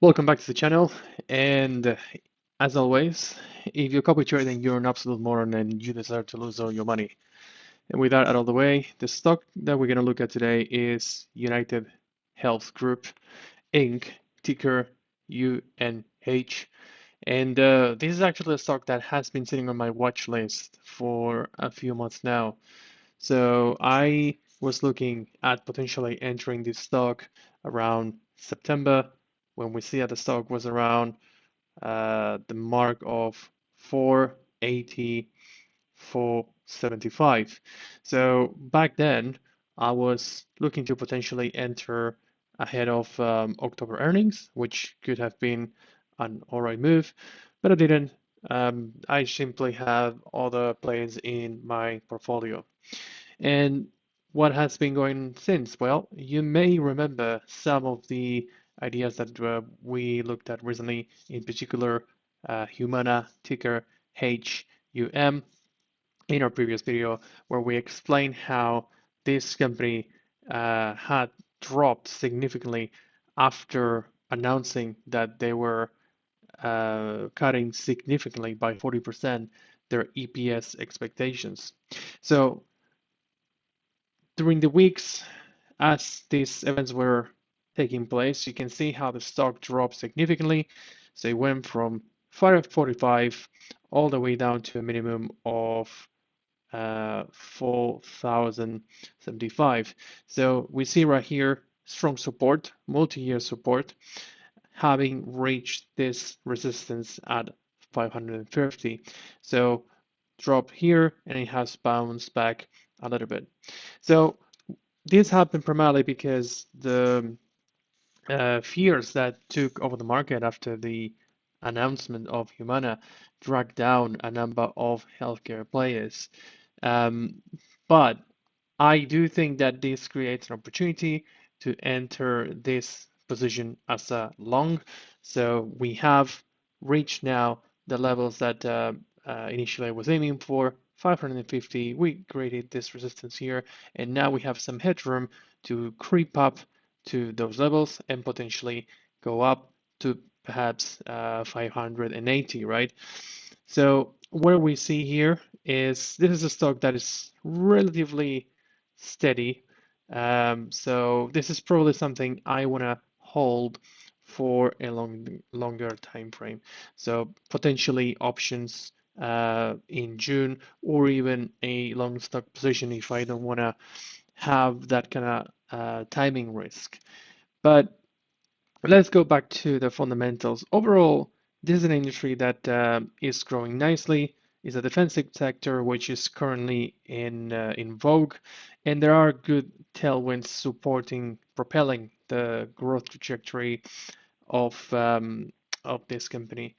Welcome back to the channel. And as always, if you're copy trading, you're an absolute moron and you deserve to lose all your money. And with that out of the way, the stock that we're going to look at today is United Health Group, Inc., ticker UNH. And this is actually a stock that has been sitting on my watch list for a few months now. So I was looking at potentially entering this stock around September when we see that the stock was around the mark of 480, 475. So back then, I was looking to potentially enter ahead of October earnings, which could have been an all right move, but I didn't. I simply have other plays in my portfolio. And what has been going since? Well, you may remember some of the ideas that we looked at recently, in particular, Humana, ticker HUM, in our previous video, where we explained how this company had dropped significantly after announcing that they were cutting significantly by 40% their EPS expectations. So during the weeks as these events were taking place, you can see how the stock dropped significantly. So it went from 545 all the way down to a minimum of 4,075. So we see right here strong support, multi-year support, having reached this resistance at 550. So drop here and it has bounced back a little bit. So this happened primarily because the fears that took over the market after the announcement of Humana dragged down a number of healthcare players. Um, but I do think that this creates an opportunity to enter this position as a long. So we have reached now the levels that initially I was aiming for, 550. We created this resistance here, and now we have some headroom to creep up to those levels and potentially go up to perhaps 580, right? So what we see here is this is a stock that is relatively steady. So this is probably something I want to hold for a longer time frame. So potentially options in June or even a long stock position if I don't want to have that kind of timing risk. But let's go back to the fundamentals. Overall, this is an industry that is growing nicely. It's a defensive sector which is currently in vogue, and there are good tailwinds supporting, propelling the growth trajectory of this company.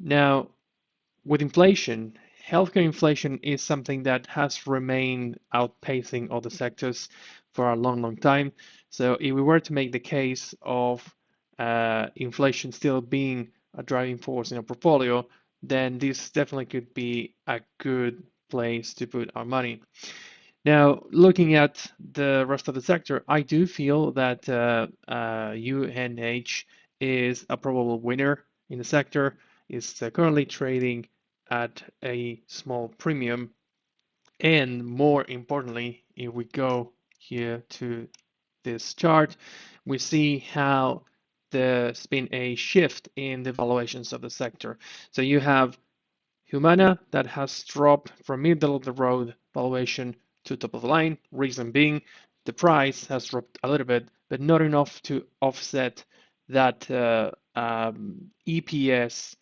Now, with inflation, healthcare inflation is something that has remained outpacing other sectors for a long, long time. So if we were to make the case of inflation still being a driving force in a portfolio, then this definitely could be a good place to put our money. Now, looking at the rest of the sector, I do feel that UNH is a probable winner in the sector. It's currently trading at a small premium. And more importantly, if we go here to this chart, we see how there's been a shift in the valuations of the sector. So you have Humana that has dropped from middle of the road valuation to top of the line. Reason being, the price has dropped a little bit, but not enough to offset that EPS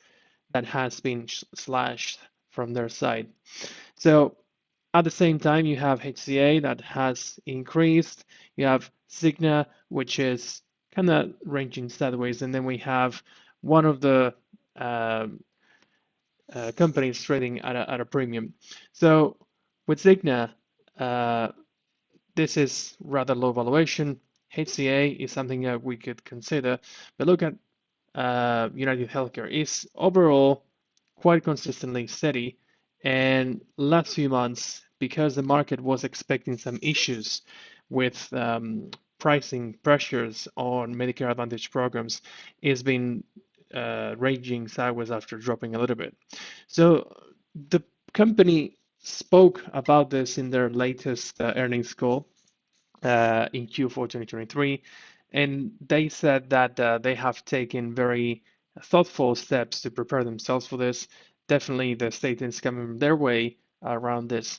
that has been slashed from their side. So at the same time, you have HCA that has increased. You have Cigna, which is kind of ranging sideways, and then we have one of the companies trading at a premium. So with Cigna, uh, this is rather low valuation. HCA is something that we could consider, but look at United Healthcare is overall quite consistently steady. And last few months, because the market was expecting some issues with pricing pressures on Medicare Advantage programs is been raging sideways after dropping a little bit. So the company spoke about this in their latest earnings call in Q4 2023, and they said that they have taken very thoughtful steps to prepare themselves for this. Definitely, the statements coming their way around this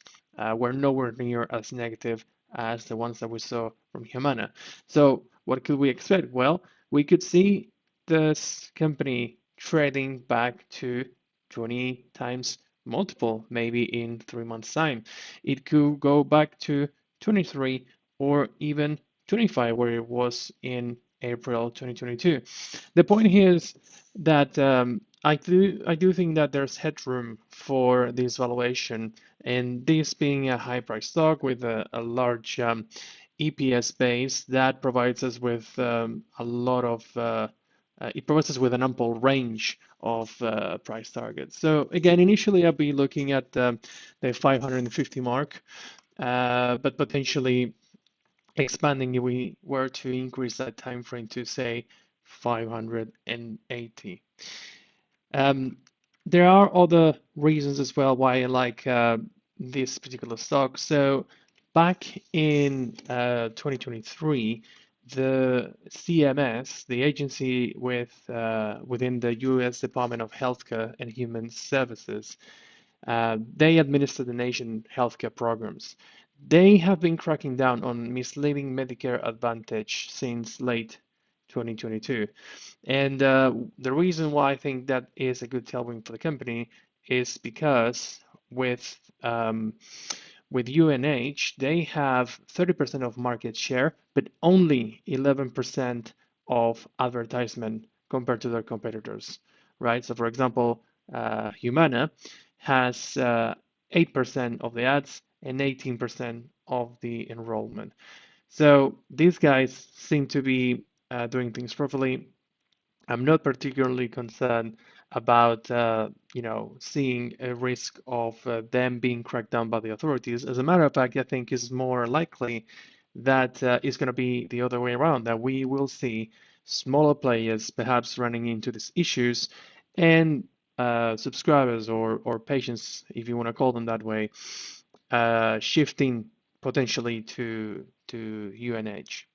were nowhere near as negative as the ones that we saw from Humana. So, what could we expect? Well, we could see this company trading back to 20 times multiple, maybe in 3 months' time. It could go back to 23 or even 25, where it was in April 2022. The point here is that I do think that there's headroom for this valuation, and this being a high price stock with a large EPS base that provides us with a lot of it provides us with an ample range of price targets. So again, initially I'll be looking at the 550 mark, but potentially expanding if we were to increase that time frame to say 580. Um, there are other reasons as well why I like this particular stock. So back in 2023, the CMS, the agency within the U.S. Department of Healthcare and Human Services, they administer the nation healthcare programs. They have been cracking down on misleading Medicare Advantage since late 2022. And the reason why I think that is a good tailwind for the company is because with with UNH, they have 30% of market share, but only 11% of advertisement compared to their competitors, right? So, for example, Humana has 8% of the ads and 18% of the enrollment. So these guys seem to be doing things properly. I'm not particularly concerned about seeing a risk of them being cracked down by the authorities. As a matter of fact, I think it's more likely that it's going to be the other way around, that we will see smaller players perhaps running into these issues and subscribers or patients, if you want to call them that way, shifting potentially to UNH.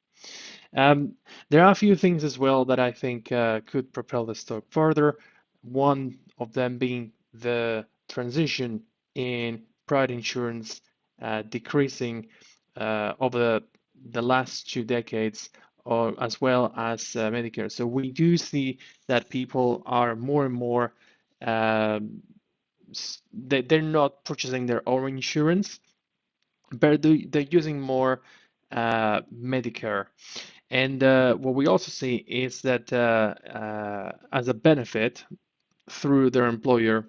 There are a few things as well that I think could propel the stock further. One of them being the transition in private insurance decreasing over the last 2 decades, or as well as Medicare. So we do see that people are more and more um, they're not purchasing their own insurance, but they're using more Medicare. And what we also see is that as a benefit through their employer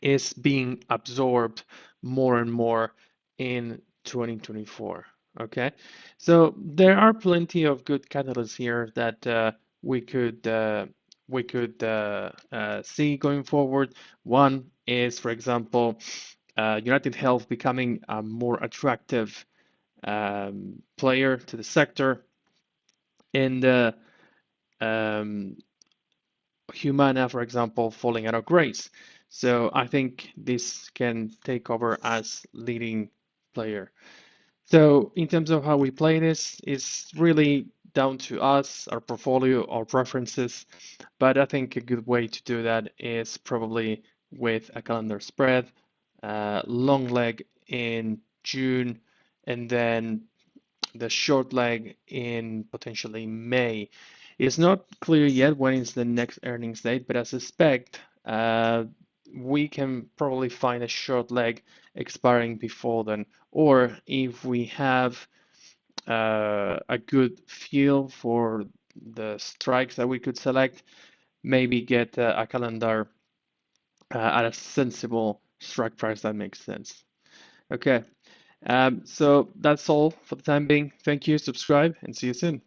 is being absorbed more and more in 2024. Okay, so there are plenty of good catalysts here that we could see going forward. One is, for example, United Health becoming a more attractive player to the sector, and um, Humana, for example, falling out of grace. So I think this can take over as leading player. So in terms of how we play this, it's really down to us, our portfolio, our preferences. But I think a good way to do that is probably with a calendar spread, long leg in June, and then the short leg in potentially May. It's not clear yet when is the next earnings date, but I suspect we can probably find a short leg expiring before then. Or if we have a good feel for the strikes that we could select, maybe get a calendar at a sensible strike price that makes sense. Okay, so that's all for the time being. Thank you, subscribe, and see you soon.